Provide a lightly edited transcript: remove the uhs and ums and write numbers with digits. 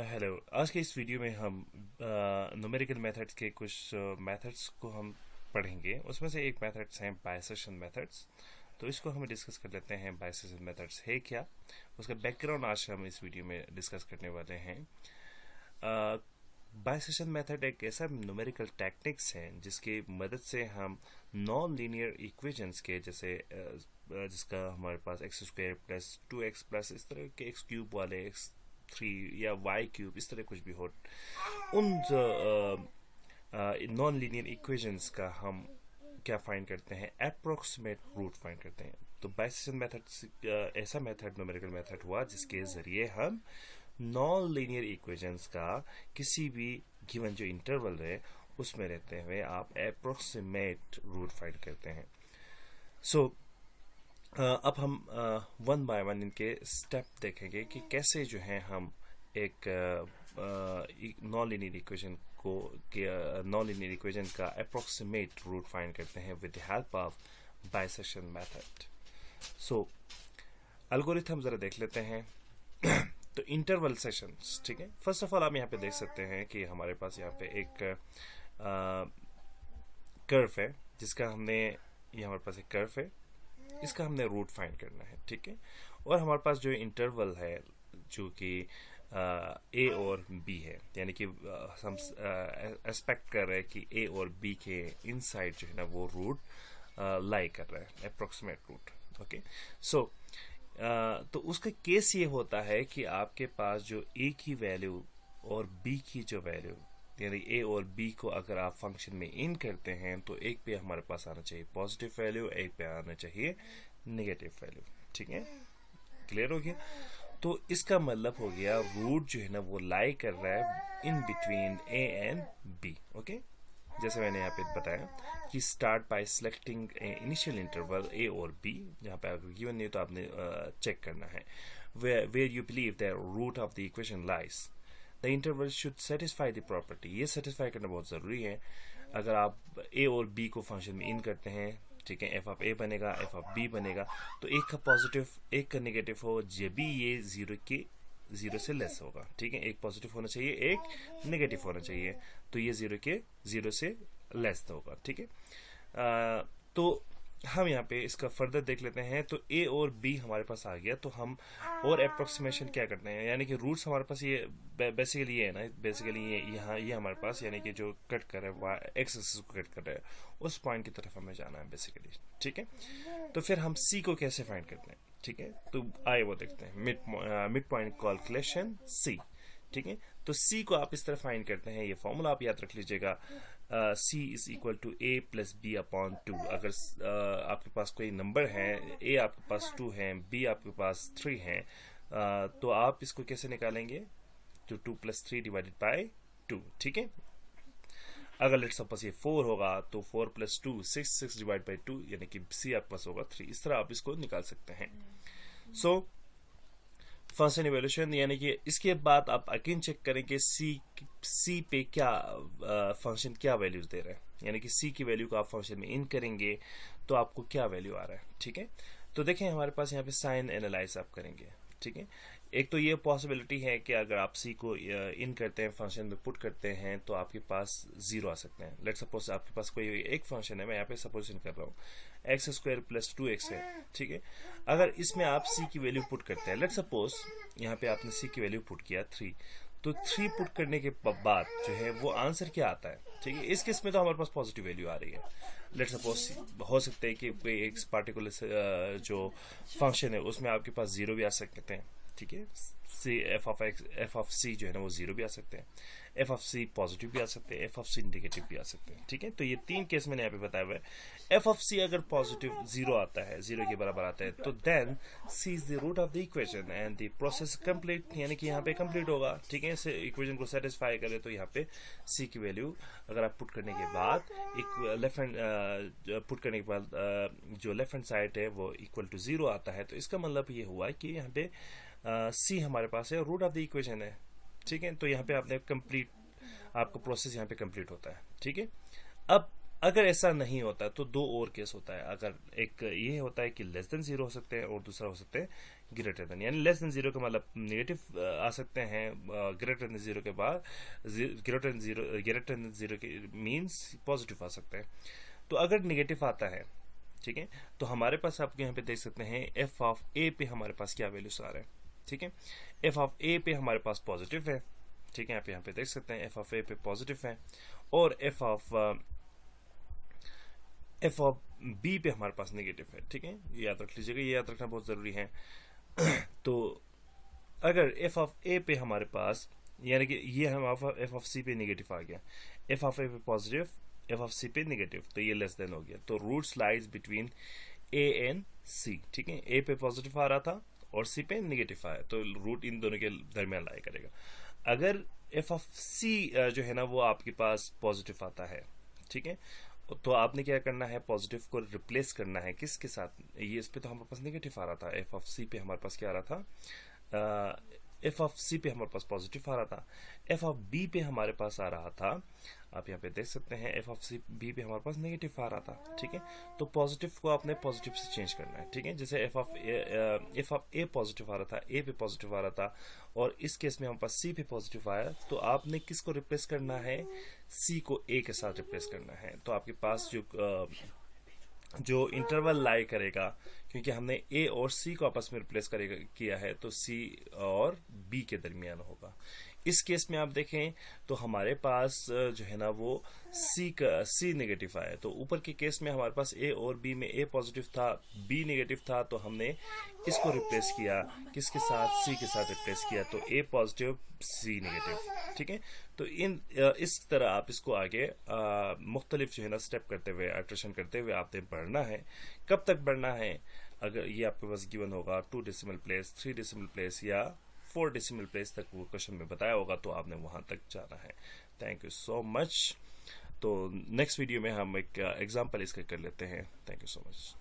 Hello. आज के इस वीडियो में हम न्यूमेरिकल मेथड्स के कुछ मेथड्स को हम पढ़ेंगे। उसमें से एक मेथड्स हैं बाइसेक्शन मेथड्स। तो इसको हम डिस्कस कर लेते हैं। बाइसेक्शन मेथड्स है क्या, उसका बैकग्राउंड आज हम इस वीडियो में डिस्कस करने वाले हैं। बाइसेक्शन मेथड एक ऐसा न्यूमेरिकल टेक्निक्स है जिसकी मदद से हम नॉन लीनियर इक्वेशंस के जैसे जिसका हमारे पास x square plus 2x plus इस तरह के एक्स क्यूब वाले x3 या y क्यूब इस तरह कुछ भी हो, उन नॉन लीनियर इक्वेशंस का हम क्या फाइंड करते हैं, अप्रोक्सीमेट रूट फाइंड करते हैं। तो बाइसेक्शन मेथड ऐसा मेथड न्यूमेरिकल मेथड हुआ जिसके जरिए हम नॉन लीनियर इक्वेशंस का किसी भी गिवन जो इंटरवल है उसमें रहते हुए आप अप्रोक्सीमेट रूट फाइंड करते हैं। सो अब हम वन बाय वन इनके स्टेप देखेंगे कि कैसे जो है हम एक नॉन लीनियर इक्वेशन को नॉन लीनियर इक्वेशन का अप्रोक्सीमेट रूट फाइंड करते हैं with the help of bisection method. So algorithm जरा देख लेते हैं। तो इंटरवल सेशंस, ठीक है। फर्स्ट ऑफ ऑल आप यहाँ पे देख सकते हैं कि हमारे पास यहाँ पे एक कर्व है जिसका हमने ये हमारे पास एक कर्व है, इसका हमने रूट फाइंड करना है, ठीक है। और हमारे पास जो इंटरवल है जो कि ए और बी है, यानी कि हम एक्सपेक्ट कर रहे हैं कि ए और बी के इनसाइड जो है ना वो रूट लाई कर रहा है, अप्रोक्सीमेट रूट। ओके, सो तो उसका केस ये होता है कि आपके पास जो ए की वैल्यू और बी की जो वैल्यू, यानी ए और बी को अगर आप फंक्शन में इन करते हैं तो एक पे हमारे पास आना चाहिए पॉजिटिव वैल्यू, एक पे आना चाहिए नेगेटिव वैल्यू, ठीक है। क्लियर हो गया? तो इसका मतलब हो गया रूट जो है ना वो लाई कर रहा है in between a and b. Okay, जैसे मैंने यहाँ पे बताया कि start by selecting initial interval a और बी, जहाँ पे अगर गिवन नहीं तो आपने चेक करना है where you believe the root of the equation lies the interval should satisfy the property. ये सेटिस्फाई करना बहुत ज़रूरी है। अगर आप ए और बी को फंक्शन में इन करते हैं, ठीक है, एफ ऑफ ए बनेगा, एफ ऑफ बी बनेगा, तो एक का पॉजिटिव एक का नेगेटिव हो जब भी ये जीरो से लेस होगा, ठीक है। एक पॉजिटिव होना चाहिए, एक नेगेटिव होना चाहिए, तो ये जीरो से लेस होगा, ठीक है। तो हम यहाँ पे इसका फर्दर देख लेते हैं। तो ए और बी हमारे पास आ गया, तो हम और अप्रोक्सीमेशन क्या करते हैं, यानी कि रूट्स हमारे पास ये बेसिकली ये है ना, बेसिकली ये हमारे पास यानी कि जो कट कर रहा है एक्स एक्सिस को कट कर रहा है उस पॉइंट की तरफ हमें जाना है बेसिकली, ठीक है। तो फिर हम सी को कैसे फाइंड करते हैं, ठीक है। तो आइए वो देखते हैं, मिड पॉइंट कैलकुलेशन सी, ठीक है। तो सी को आप इस तरह फाइंड करते हैं, ये फॉर्मूला आप याद रख लीजिएगा, c is equal to a plus b upon 2। अगर आपके पास कोई नंबर है, ए आपके पास 2 है, बी आपके पास 3 है, तो आप इसको कैसे निकालेंगे, तो 2 प्लस 3 डिवाइडेड बाई 2, ठीक है। अगर लेट्स सपोज ये 4 होगा तो 4 प्लस 2 6 डिवाइड बाई 2, यानी कि सी आपके पास होगा 3। इस तरह आप इसको निकाल सकते हैं। सो फंक्शन इवैल्यूएशन, यानी कि इसके बाद आप अगेन चेक करें कि सी पे क्या फंक्शन क्या वैल्यूज दे रहा है, यानी कि सी की वैल्यू को आप फंक्शन में इन करेंगे तो आपको क्या वैल्यू आ रहा है, ठीक है। तो देखें हमारे पास यहाँ पे साइन एनालाइज आप करेंगे, ठीक है। एक तो ये पॉसिबिलिटी है कि अगर आप सी को इन करते हैं, फंक्शन में पुट करते हैं, तो आपके पास 0 आ सकते हैं। लेट्स सपोज आपके पास कोई एक फंक्शन है, मैं यहाँ पे सपोजिशन कर रहा हूँ, एक्स स्क्वायर प्लस 2x है, ठीक है। अगर इसमें आप सी की वैल्यू पुट करते हैं, लेट्स सपोज यहाँ पे आपने सी की वैल्यू पुट किया 3, तो 3 पुट करने के बाद जो है वो आंसर क्या आता है, ठीक है। इस केस में तो हमारे पास पॉजिटिव वैल्यू आ रही है। लेट्स सपोज हो सकता है कि कोई एक पार्टिकुलर जो फंक्शन है उसमें आपके पास 0 भी आ सकते हैं, ठीक है। सी एफ ऑफ सी जो है ना वो 0 भी आ सकते हैं, एफ ऑफ सी पॉजिटिव भी आ सकते हैं, एफ ऑफ सी नेगेटिव भी आ सकते हैं, ठीक है। तो ये 3 केस मैंने यहाँ पे बताया हुआ है। एफ ऑफ सी अगर पॉजिटिव 0 आता है, 0 के बराबर आता है, तो then c is the root of the equation and the process complete, यानी कि यहाँ पे कंप्लीट होगा, ठीक है। इसे इक्वेशन को सेटिस्फाई करे तो यहाँ पे सी की वैल्यू अगर आप पुट करने के बाद एक लेफ्ट हैंड पुट करने के बाद जो लेफ्ट हैंड साइड है वो इक्वल टू 0 आता है, तो इसका मतलब ये हुआ कि यहाँ पे सी हमारे पास है, रूट ऑफ द इक्वेशन है, ठीक है। तो यहाँ पे आपने कंप्लीट, आपका प्रोसेस यहाँ पे कंप्लीट होता है, ठीक है। अब अगर ऐसा नहीं होता तो 2 और केस होता है। अगर एक ये होता है कि लेस देन 0 हो सकते हैं और दूसरा हो सकता है ग्रेटर देन, यानी लेस देन जीरो का मतलब नेगेटिव आ सकते हैं, ग्रेटर देन जीरो के बाद ग्रेटर देन जीरो के मीन्स पॉजिटिव आ सकते हैं। तो अगर नेगेटिव आता है, ठीक है, तो हमारे पास आप यहाँ पे देख सकते हैं एफ ऑफ ए पे हमारे पास क्या वैल्यूज आ रहे हैं, ठीक है। एफ ऑफ ए पे हमारे पास पॉजिटिव है, ठीक है, आप यहाँ पे देख सकते हैं एफ ऑफ ए पे पॉजिटिव है, और एफ ऑफ बी पे हमारे पास नेगेटिव है, ठीक है, ये याद रख लीजिएगा, ये याद रखना बहुत जरूरी है। तो अगर एफ ऑफ ए पे हमारे पास, यानी कि ये हमारा एफ ऑफ सी पे नेगेटिव आ गया, एफ ऑफ ए पे पॉजिटिव, एफ ऑफ सी पे नेगेटिव, तो ये लेस देन हो गया, तो root slides between a and c, ठीक है, ए पे पॉजिटिव आ रहा था और सी पे नेगेटिव आया, तो रूट इन दोनों के दरमियान लाया करेगा। अगर एफ ऑफ सी जो है ना वो आपके पास पॉजिटिव आता है, ठीक है, तो आपने क्या करना है, पॉजिटिव को रिप्लेस करना है किसके साथ, ये इस पे तो हमारे पास नेगेटिव आ रहा था, एफ ऑफ सी पे हमारे पास क्या आ रहा था, एफ ऑफ सी पे हमारे पास पॉजिटिव आ रहा था, एफ ऑफ बी पे हमारे पास आ रहा था, आप यहाँ पे देख सकते हैं एफ ऑफ सी बी पे हमारे पास नेगेटिव आ रहा था, ठीक है, तो पॉजिटिव को आपने पॉजिटिव से चेंज करना है, ठीक है, जैसे एफ ऑफ ए पॉजिटिव आ रहा था, ए पे पॉजिटिव आ रहा था, और इस केस में हमारे पास सी पे पॉजिटिव आया, तो आपने किसको रिप्लेस करना है, सी को ए के साथ रिप्लेस करना है, तो आपके पास जो इंटरवल लाई करेगा, क्योंकि हमने ए और सी को आपस में रिप्लेस करेगा किया है, तो सी और बी के दरमियान होगा। इस केस में आप देखें तो हमारे पास जो है ना वो सी नेगेटिव आया, तो ऊपर के केस में हमारे पास ए और बी में ए पॉजिटिव था, बी नेगेटिव था, तो हमने इसको रिप्लेस किया किसके साथ, सी के साथ रिप्लेस किया, तो ए पॉजिटिव सी नेगेटिव, ठीक है। तो इस तरह आप इसको आगे मुख्तलिफ जो है ना स्टेप करते हुए, आइटरेशन करते हुए आपने बढ़ना है। कब तक बढ़ना है, अगर ये आपके पास गिवन होगा 2 डेसिमल प्लेस, 3 डेसिमल प्लेस या 4 डेसिमल प्लेस तक वो क्वेश्चन में बताया होगा, तो आपने वहां तक जाना है। Thank you so much. तो नेक्स्ट वीडियो में हम एक एग्जाम्पल इसका कर लेते हैं। Thank you so much.